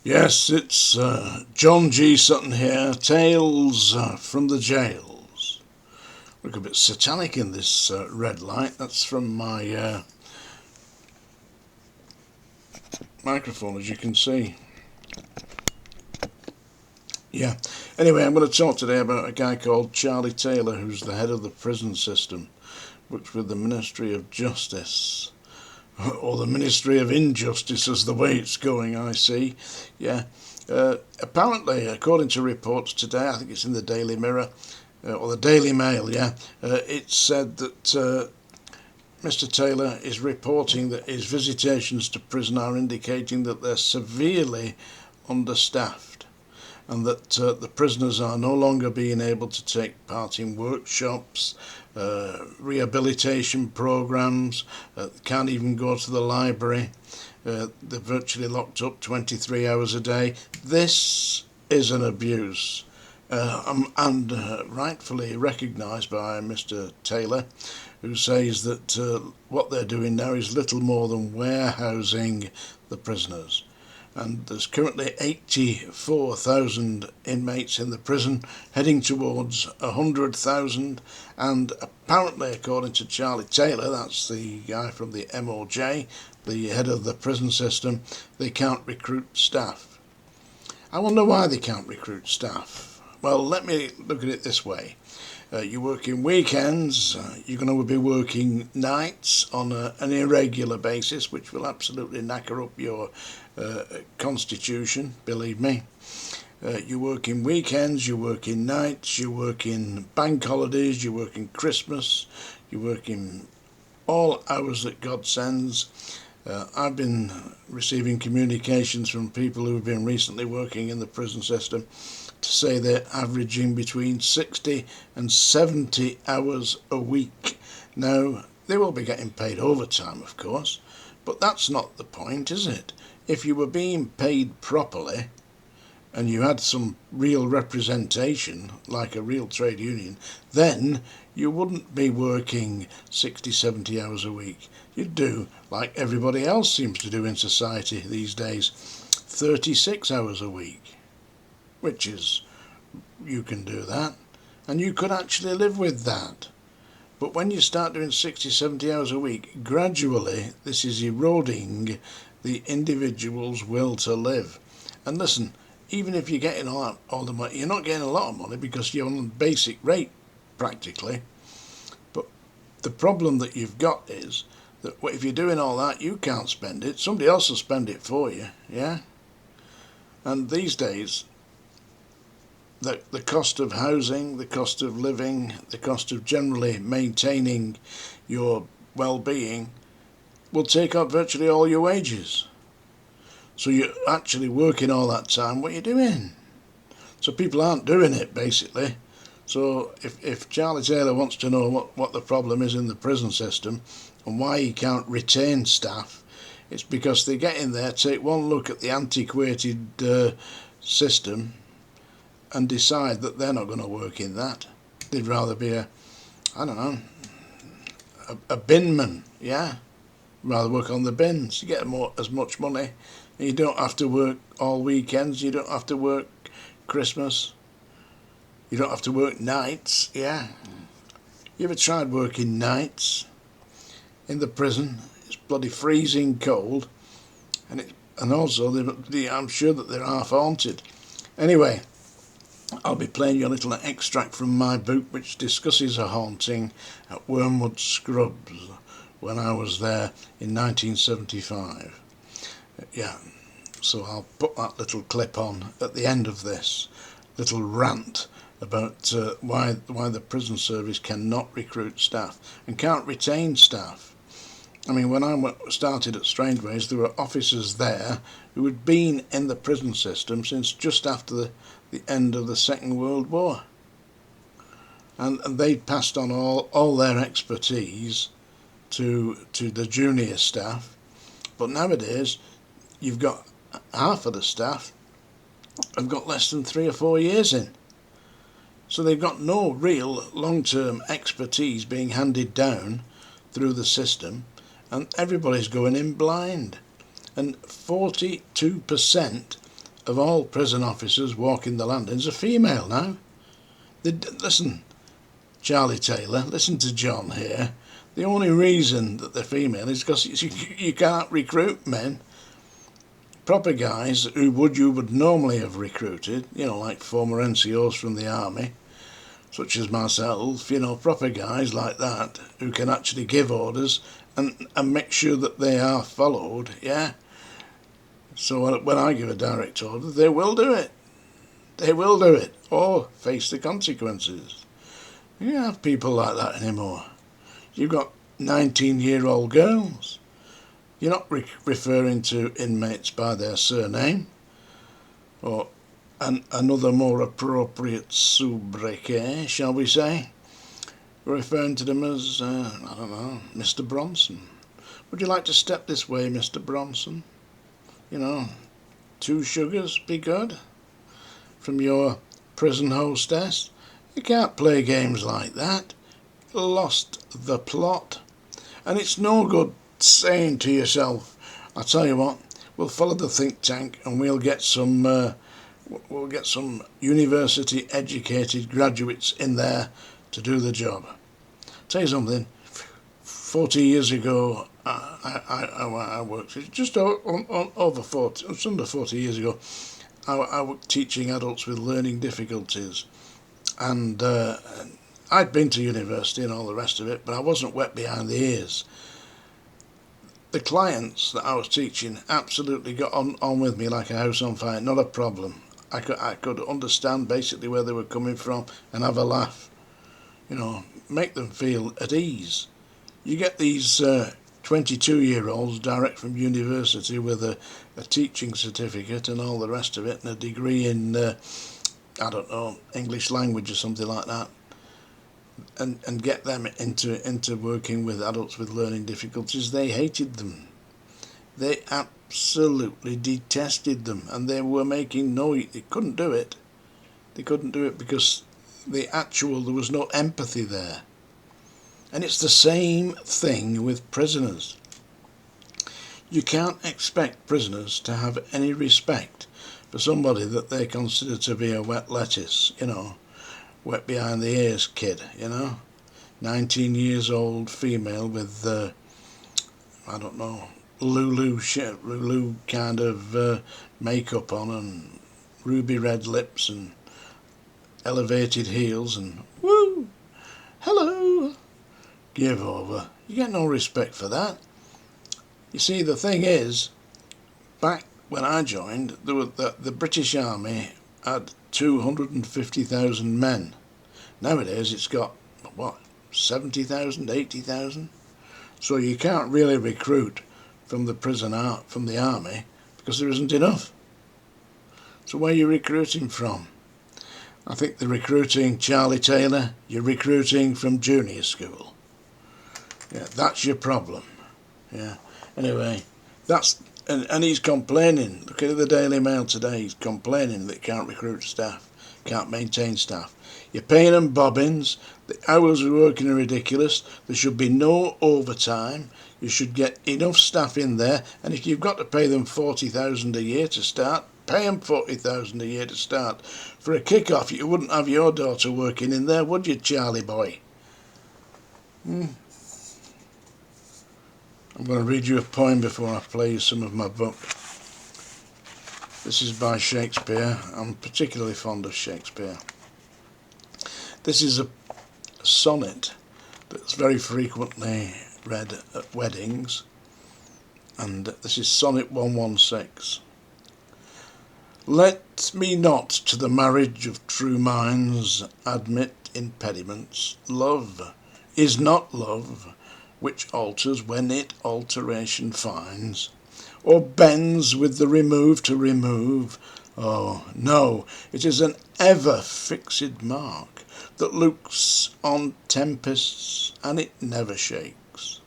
Yes, it's John G. Sutton here. Tales from the jails. Look a bit satanic in this red light. That's from my microphone, as you can see. Yeah. Anyway, I'm going to talk today about a guy called Charlie Taylor, who's the head of the prison system, works with the Ministry of Justice. Or the Ministry of Injustice, as the way it's going, I see. Yeah. Apparently, according to reports today, I think it's in the Daily Mirror, or the Daily Mail, it said that Mr. Taylor is reporting that his visitations to prison are indicating that they're severely understaffed and that the prisoners are no longer being able to take part in workshops, rehabilitation programs, can't even go to the library. They're virtually locked up 23 hours a day. This is an abuse, and rightfully recognised by Mr. Taylor, who says that what they're doing now is little more than warehousing the prisoners. And there's currently 84,000 inmates in the prison, heading towards 100,000, and apparently, according to Charlie Taylor, that's the guy from the MOJ, the head of the prison system, they can't recruit staff. I wonder why they can't recruit staff. Well, let me look at it this way. You work in weekends, you're going to be working nights on an irregular basis, which will absolutely knacker up your constitution, believe me. You work in weekends, you work in nights, you work in bank holidays, you work in Christmas, you work in all hours that God sends. I've been receiving communications from people who have been recently working in the prison system to say they're averaging between 60 and 70 hours a week. Now, they will be getting paid overtime, of course, but that's not the point, is it? If you were being paid properly and you had some real representation, like a real trade union, then you wouldn't be working 60, 70 hours a week. You'd do like everybody else seems to do in society these days, 36 hours a week. Which is, you can do that, and you could actually live with that. But when you start doing 60, 70 hours a week, gradually this is eroding the individual's will to live. And listen, even if you're getting all the money, you're not getting a lot of money because you're on basic rate practically. But the problem that you've got is that if you're doing all that, you can't spend it. Somebody else will spend it for you, yeah? And these days, the cost of housing, the cost of living, the cost of generally maintaining your well-being will take up virtually all your wages. So you're actually working all that time, what are you doing? So people aren't doing it, basically. So if Charlie Taylor wants to know what the problem is in the prison system and why he can't retain staff, it's because they get in there, take one look at the antiquated system and decide that they're not going to work in that. They'd rather be a binman, yeah? Rather work on the bins. You get as much money. You don't have to work all weekends. You don't have to work Christmas. You don't have to work nights, yeah? You ever tried working nights in the prison? It's bloody freezing cold. And also, I'm sure that they're half haunted. Anyway, I'll be playing you a little extract from my book which discusses a haunting at Wormwood Scrubs when I was there in 1975. Yeah, so I'll put that little clip on at the end of this little rant about why the prison service cannot recruit staff and can't retain staff. I mean, when I started at Strangeways, there were officers there who had been in the prison system since just after the end of the Second World War. And they'd passed on all their expertise to the junior staff. But nowadays, you've got half of the staff have got less than 3 or 4 years in. So they've got no real long-term expertise being handed down through the system, and everybody's going in blind. And 42% of all prison officers walking the landings are female now. Listen, Charlie Taylor, listen to John here. The only reason that they're female is because you can't recruit men. Proper guys who you would normally have recruited, like former NCOs from the army, such as myself, proper guys like that who can actually give orders and make sure that they are followed, yeah? So when I give a direct order, they will do it. They will do it, or face the consequences. You don't have people like that anymore. You've got 19-year-old girls. You're not referring to inmates by their surname, or another more appropriate sobriquet, shall we say. You're referring to them as, Mr. Bronson. Would you like to step this way, Mr. Bronson? 2 sugars be good? From your prison hostess? You can't play games like that. Lost the plot. And it's no good saying to yourself, I tell you what, we'll follow the think tank and we'll get some university educated graduates in there to do the job. Tell you something, 40 years ago I worked, just over 40, it's under 40 years ago, I worked teaching adults with learning difficulties, and I'd been to university and all the rest of it, but I wasn't wet behind the ears. The clients that I was teaching absolutely got on with me like a house on fire, not a problem. I could understand basically where they were coming from and have a laugh, make them feel at ease. You get these 22-year-olds direct from university with a teaching certificate and all the rest of it, and a degree in, English language or something like that, and get them into working with adults with learning difficulties. They hated them. They absolutely detested them, and they were making noise. They couldn't do it. They couldn't do it because there was no empathy there. And it's the same thing with prisoners. You can't expect prisoners to have any respect for somebody that they consider to be a wet lettuce, wet behind the ears kid, 19 years old female with, Lulu kind of makeup on and ruby red lips and elevated heels and woo, hello. Give over. You get no respect for that. You see, the thing is, back when I joined, the British Army had 250,000 men. Nowadays it's got, 70,000, 80,000? So you can't really recruit from the army because there isn't enough. So where are you recruiting from? I think they're recruiting Charlie Taylor, you're recruiting from junior school. Yeah, that's your problem. Yeah. Anyway, and he's complaining. Look at the Daily Mail today. He's complaining that he can't recruit staff, can't maintain staff. You're paying them bobbins. The hours of working are ridiculous. There should be no overtime. You should get enough staff in there. And if you've got to pay them $40,000 a year to start, pay them $40,000 a year to start. For a kick-off, you wouldn't have your daughter working in there, would you, Charlie boy? I'm going to read you a poem before I play you some of my book. This is by Shakespeare. I'm particularly fond of Shakespeare. This is a sonnet that's very frequently read at weddings, and this is Sonnet 116. Let me not to the marriage of true minds admit impediments. Love is not love, which alters when it alteration finds, or bends with the remove to remove. Oh, no, it is an ever-fixed mark that looks on tempests, and it never shakes.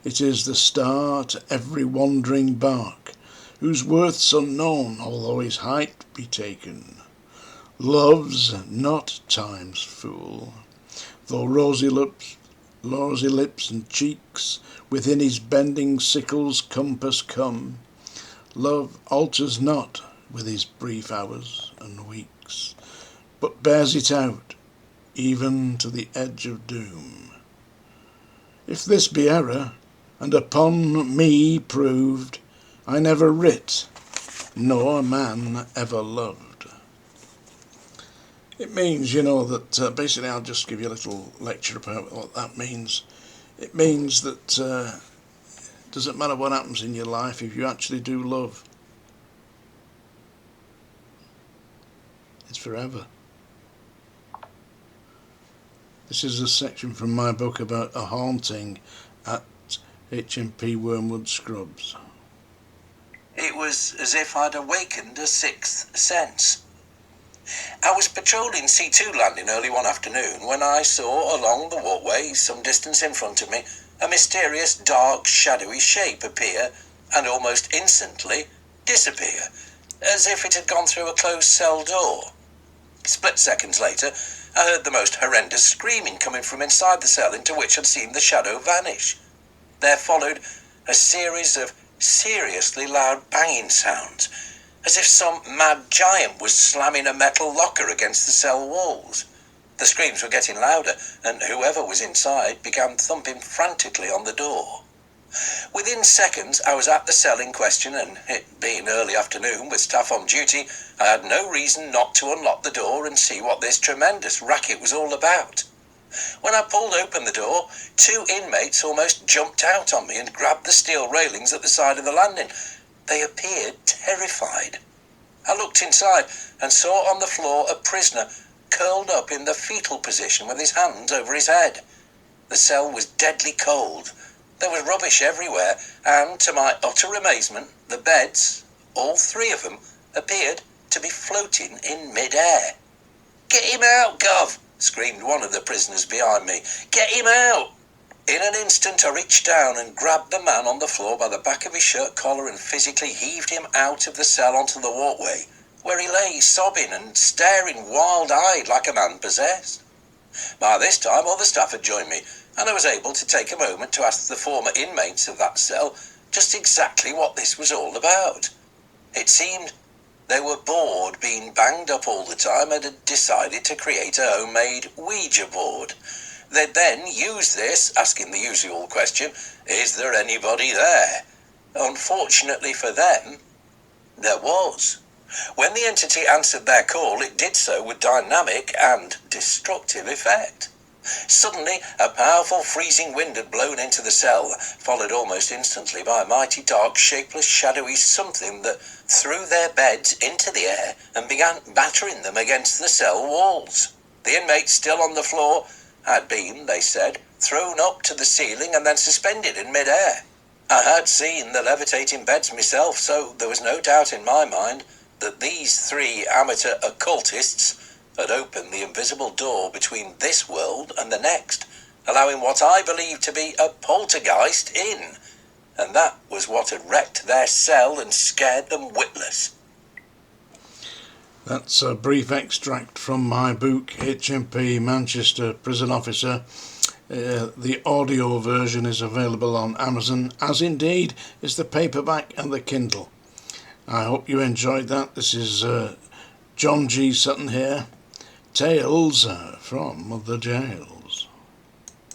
It is the star to every wandering bark, whose worth's unknown, although his height be taken. Love's not time's fool, though rosy lips and cheeks within his bending sickle's compass come. Love alters not, with his brief hours and weeks, but bears it out, even to the edge of doom. If this be error, and upon me proved, I never writ, nor man ever loved. It means, that basically I'll just give you a little lecture about what that means. It means that it doesn't matter what happens in your life if you actually do love. It's forever. This is a section from my book about a haunting at HMP Wormwood Scrubs. It was as if I'd awakened a sixth sense. I was patrolling C2 landing early one afternoon when I saw along the walkway some distance in front of me a mysterious dark shadowy shape appear and almost instantly disappear, as if it had gone through a closed cell door. Split seconds later, I heard the most horrendous screaming coming from inside the cell into which I'd seen the shadow vanish. There followed a series of seriously loud banging sounds, as if some mad giant was slamming a metal locker against the cell walls. The screams were getting louder, and whoever was inside began thumping frantically on the door. Within seconds, I was at the cell in question, and it being early afternoon with staff on duty, I had no reason not to unlock the door and see what this tremendous racket was all about. When I pulled open the door, 2 inmates almost jumped out on me and grabbed the steel railings at the side of the landing. They appeared terrified. I looked inside and saw on the floor a prisoner curled up in the fetal position with his hands over his head. The cell was deadly cold. There was rubbish everywhere, and to my utter amazement, the beds, all 3 of them, appeared to be floating in mid-air. "Get him out, Gov!" screamed one of the prisoners behind me. "Get him out!" In an instant I reached down and grabbed the man on the floor by the back of his shirt collar and physically heaved him out of the cell onto the walkway, where he lay sobbing and staring wild-eyed like a man possessed. By this time all the staff had joined me, and I was able to take a moment to ask the former inmates of that cell just exactly what this was all about. It seemed they were bored being banged up all the time and had decided to create a homemade Ouija board. They'd then use this, asking the usual question, "Is there anybody there?" Unfortunately for them, there was. When the entity answered their call, it did so with dynamic and destructive effect. Suddenly, a powerful freezing wind had blown into the cell, followed almost instantly by a mighty dark, shapeless, shadowy something that threw their beds into the air and began battering them against the cell walls. The inmates still on the floor had been, they said, thrown up to the ceiling and then suspended in mid-air. I had seen the levitating beds myself, so there was no doubt in my mind that these 3 amateur occultists had opened the invisible door between this world and the next, allowing what I believed to be a poltergeist in. And that was what had wrecked their cell and scared them witless. That's a brief extract from my book, HMP Manchester Prison Officer. The audio version is available on Amazon, as indeed is the paperback and the Kindle. I hope you enjoyed that. This is John G. Sutton here. Tales from the Jail.